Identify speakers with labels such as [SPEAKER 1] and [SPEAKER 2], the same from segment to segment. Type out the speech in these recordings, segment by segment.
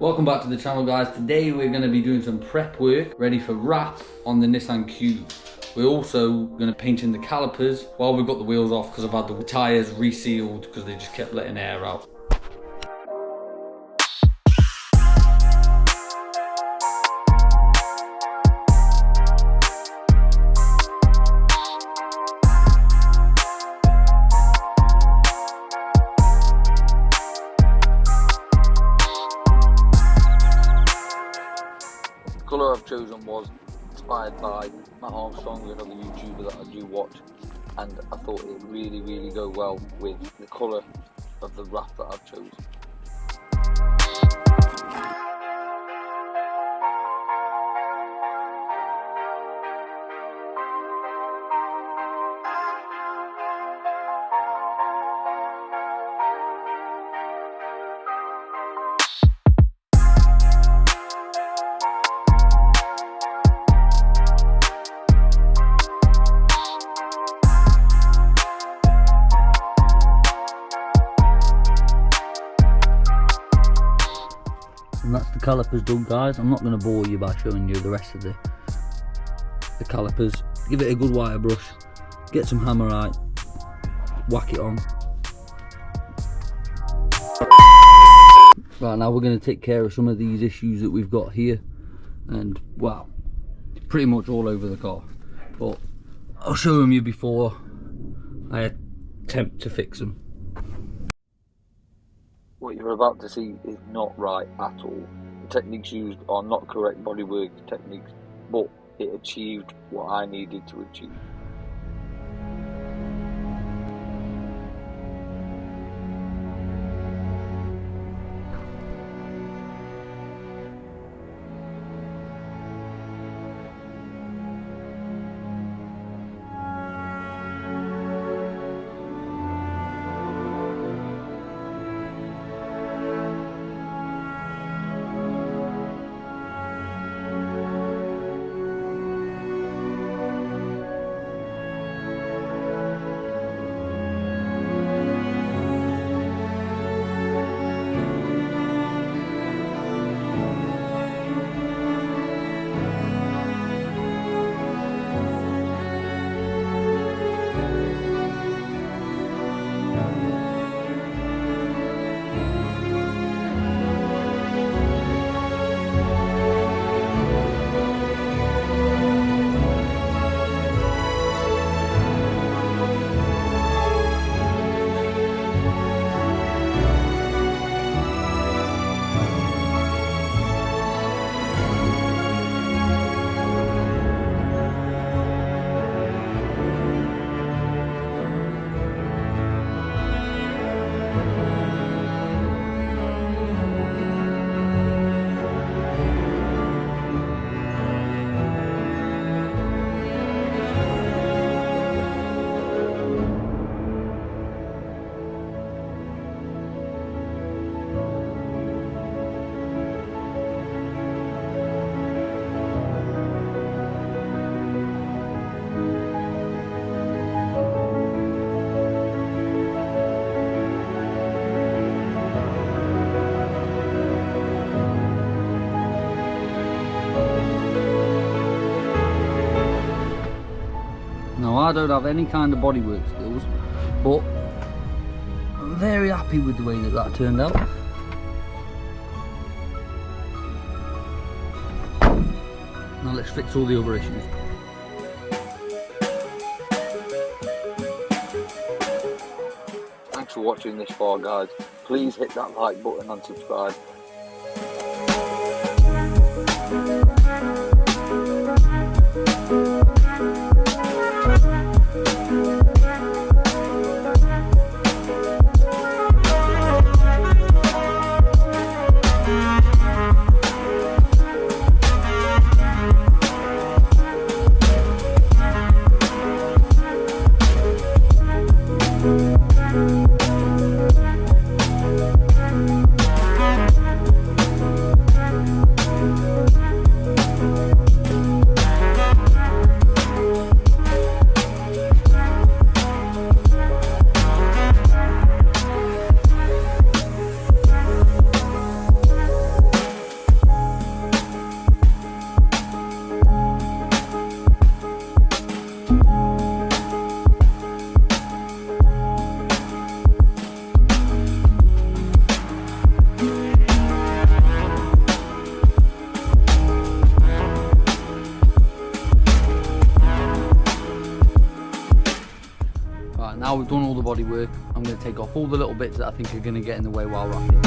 [SPEAKER 1] Welcome back to the channel, guys. Today we're going to be doing some prep work ready for wrap on the Nissan Cube. We're also going to paint in the calipers while we've got the wheels off because I've had the tyres resealed because they just kept letting air out. The colour I've chosen was inspired by Matt Armstrong, another YouTuber that I do watch, and I thought it would really go well with the colour of the wrap that I've chosen.
[SPEAKER 2] And that's the calipers done, guys. I'm not going to bore you by showing you the rest of the calipers. Give it a good wire brush, get some hammerite, whack it on. Right, now we're going to take care of some of these issues that we've got here, and wow, pretty much all over the car, but I'll show them you before I attempt to fix them.
[SPEAKER 1] What you're about to see is not right at all. The techniques used are not correct bodywork techniques, but it achieved what I needed to achieve.
[SPEAKER 2] Now, I don't have any kind of bodywork skills, but I'm very happy with the way that turned out. Now let's fix all the other issues.
[SPEAKER 1] Thanks for watching this far, guys. Please hit that like button and subscribe.
[SPEAKER 2] bodywork. I'm going to take off all the little bits that I think are going to get in the way while wrapping.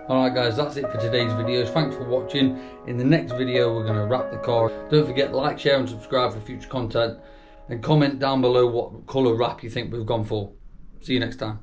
[SPEAKER 2] Alright guys, that's it for today's videos. Thanks for watching. In the next video we're going to wrap the car. Don't forget to like, share and subscribe for future content, and comment down below what colour wrap you think we've gone for. See you next time.